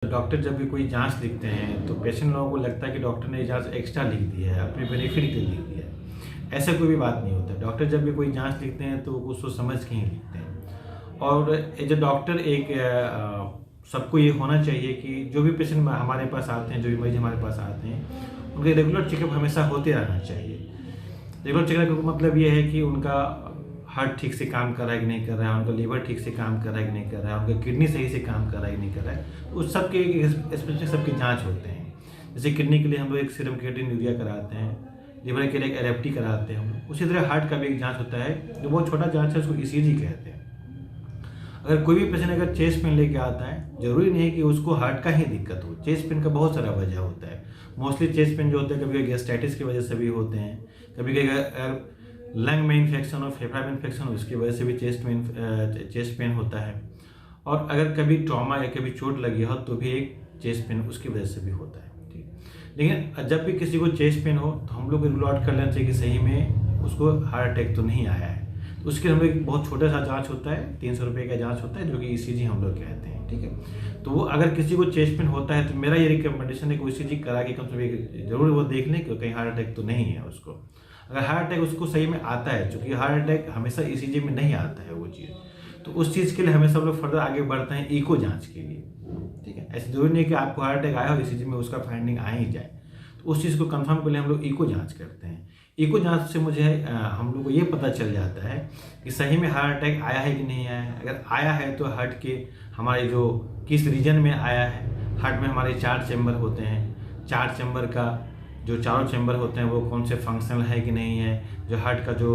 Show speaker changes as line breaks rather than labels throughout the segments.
Doctor जब भी कोई जाँच लिखते हैं तो पेशेंट लोगों को लगता है कि डॉक्टर ने ये जाँच एक्स्ट्रा लिख दी है, अपने बेनिफिट के लिए लिख दिया है। ऐसा कोई भी बात नहीं होता है। डॉक्टर जब भी कोई जाँच लिखते हैं तो वो सोच समझ के ही लिखते हैं। और एज अ डॉक्टर सबको ये होना चाहिए कि जो भी पेशेंट हमारे पास आते हैं, जो भी मरीज़ हमारे पास आते हैं, उनके रेगुलर चेकअप हमेशा होते रहना चाहिए। रेगुलर चेकअप का मतलब ये है कि उनका हार्ट ठीक से काम कर रहा है कि नहीं कर रहा है, उनका लीवर ठीक से काम कर रहा है कि नहीं कर रहा है, उनका किडनी सही से काम कर रहा है कि नहीं कर रहा है। उस सब के स्पेसिफिक सबकी जाँच होते हैं। जैसे किडनी के लिए हम लोग एक सीरम क्रिएटिनिन यूरिया कराते हैं, लीवर के लिए एक एलएफटी कराते हैं हम लोग। उसी तरह हार्ट का भी एक जाँच होता है, जो बहुत छोटा जाँच है, उसको ईसीजी कहते हैं। अगर कोई भी पेशेंट अगर चेस्ट पेन लेके आता है, ज़रूरी नहीं है कि उसको हार्ट का ही दिक्कत हो। चेस्ट पेन का बहुत सारा वजह होता है। मोस्टली चेस्ट पेन जो होते हैं, कभी गैस्ट्राइटिस की वजह से भी होते हैं, कभी अगर लंग में इन्फेक्शन और फेफड़ा में इन्फेक्शन हो, उसकी वजह से भी चेस्ट पेन होता है। और अगर कभी ट्रॉमा या कभी चोट लगी हो तो भी एक चेस्ट पेन उसकी वजह से भी होता है। ठीक, लेकिन जब भी किसी को चेस्ट पेन हो तो हम लोग को रूल आउट कर लेना चाहिए कि सही में उसको हार्ट अटैक तो नहीं आया है। तो उसके हम लोग एक बहुत छोटा सा जांच होता है, 300 रुपये का जांच होता है, जो कि ईसीजी हम लोग कहते हैं। ठीक है, तो वो अगर किसी को चेस्ट पेन होता है तो मेरा ये रिकमेंडेशन है कि ईसीजी करा के कम से कम जरूर वो देख लें कि कहीं हार्ट अटैक तो नहीं है उसको। अगर हार्ट अटैक उसको सही में आता है, क्योंकि हार्ट अटैक हमेशा ईसीजी में नहीं आता है वो चीज़, तो उस चीज़ के लिए हमें सब लोग फर्दर आगे बढ़ते हैं ईको जांच के लिए। ठीक है, ऐसे जरूरी नहीं कि आपको हार्ट अटैक आया हो ईसीजी में उसका फाइंडिंग आ ही जाए। तो उस चीज़ को कंफर्म के लिए हम लोग ईको जांच करते हैं। ईको जांच से मुझे हम लोग को ये पता चल जाता है कि सही में हार्ट अटैक आया है कि नहीं आया है। अगर आया है तो हार्ट के हमारे जो किस रीजन में आया है। हार्ट में हमारे 4 चैम्बर होते हैं, 4 चैम्बर का जो चारों चैम्बर होते हैं वो कौन से फंक्शनल है कि नहीं है। जो हार्ट का जो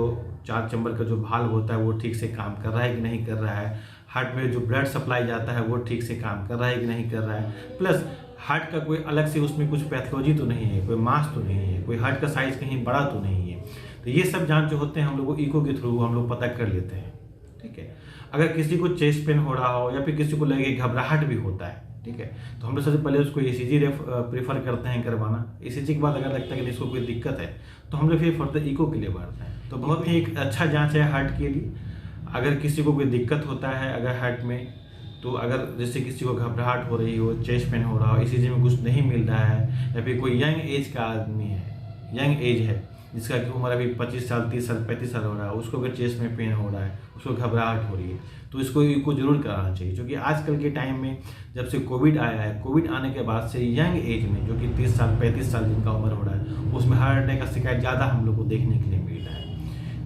4 चैम्बर का जो भाल्व होता है वो ठीक से काम कर रहा है कि नहीं कर रहा है। हार्ट में जो ब्लड सप्लाई जाता है वो ठीक से काम कर रहा है कि नहीं कर रहा है। प्लस हार्ट का कोई अलग से उसमें कुछ पैथोलॉजी तो नहीं है, कोई मास तो नहीं है, कोई हार्ट का साइज कहीं बड़ा तो नहीं है। तो ये सब जांच जो होते हैं हम लोग को ईको के थ्रू हम लोग पता कर लेते हैं। ठीक है, अगर किसी को चेस्ट पेन हो रहा हो या फिर किसी को लगे घबराहट भी होता है, ठीक है, तो हम लोग सबसे पहले उसको ईसीजी प्रेफर करते हैं करवाना। ईसीजी के बाद अगर लगता है कि इसको कोई दिक्कत है तो हम लोग फिर फर्दर ईको के लिए बढ़ते हैं। तो बहुत ही एक अच्छा जाँच है हार्ट के लिए। अगर किसी को कोई दिक्कत होता है अगर हार्ट में, तो अगर जैसे किसी को घबराहट हो रही हो, चेस्ट पेन हो रहा हो, ईसीजी में कुछ नहीं मिल रहा है, या फिर कोई यंग एज का आदमी है, यंग एज है जिसका कि उम्र अभी 25 साल 30 साल 35 साल हो रहा है, उसको अगर चेस्ट में पेन हो रहा है, उसको घबराहट हो रही है, तो इसको ईको जरूर कराना चाहिए। क्योंकि आजकल के टाइम में जब से कोविड आया है, कोविड आने के बाद से यंग एज में जो कि 30 साल 35 साल जिनका उम्र हो रहा है, उसमें हार्ट अटैक का शिकायत ज़्यादा हम लोग को देखने के लिए मिल रहा है।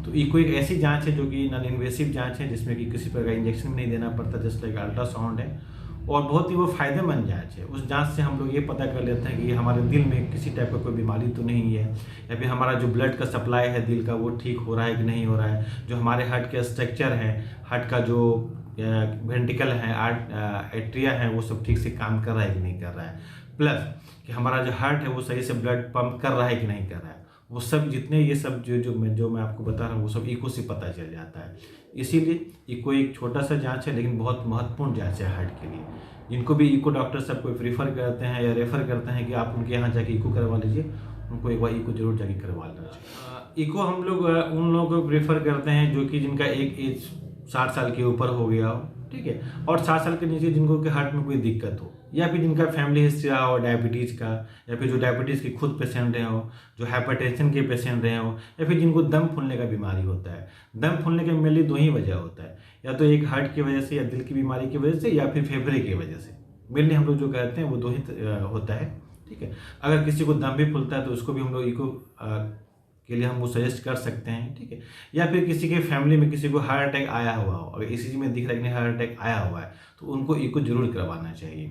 तो ईको एक ऐसी जांच है जो कि नॉन इन्वेसिव जांच है, जिसमें कि किसी प्रकार इंजेक्शन नहीं देना पड़ता, जस्ट लाइक अल्ट्रासाउंड है, और बहुत ही वो फायदेमंद जांच है। उस जांच से हम लोग ये पता कर लेते हैं कि हमारे दिल में किसी टाइप का कोई बीमारी तो नहीं है, या फिर हमारा जो ब्लड का सप्लाई है दिल का वो ठीक हो रहा है कि नहीं हो रहा है। जो हमारे हार्ट के स्ट्रक्चर है, हार्ट का जो वेंट्रिकल है, एट्रिया है, वो सब ठीक से काम कर रहा है कि नहीं कर रहा है। प्लस कि हमारा जो हार्ट है वो सही से ब्लड पंप कर रहा है कि नहीं कर रहा है। वो सब जितने ये सब जो मैं आपको बता रहा हूँ वो सब ईको से पता चल जाता है। इसीलिए ईको एक छोटा सा जांच है लेकिन बहुत महत्वपूर्ण जांच है हार्ट के लिए। जिनको भी ईको डॉक्टर सब कोई प्रीफर करते हैं या रेफर करते हैं कि आप उनके यहाँ जाके ईको करवा लीजिए, उनको एक बार ईको जरूर जाके करवा लेना चाहिए। ईको हम लोग उन लोगों को प्रीफर करते हैं जो कि जिनका एक एज 60 साल के ऊपर हो गया हो, ठीक है, और 60 साल के नीचे जिनको कि हार्ट में कोई दिक्कत हो, या फिर जिनका फैमिली हिस्ट्री रहा हो डायबिटीज़ का, या फिर जो डायबिटीज़ के खुद पेशेंट रहे हो, जो हाइपरटेंशन के पेशेंट रहे हो, या फिर जिनको दम फूलने का बीमारी होता है। दम फूलने के मेनली 2 ही वजह होता है, या तो एक हार्ट की वजह से, या दिल की बीमारी की वजह से, या फिर फेफड़े की वजह से। मेनली हम लोग जो कहते हैं वो 2 ही होता है। ठीक है, अगर किसी को दम भी फूलता है तो उसको भी हम लोग ईको के लिए हम वो सजेस्ट कर सकते हैं। ठीक है, या फिर किसी के फैमिली में किसी को हार्ट अटैक आया हुआ हो, अगर ईसीजी में दिख रहा है कि हार्ट अटैक आया हुआ है, तो उनको ईको जरूर करवाना चाहिए।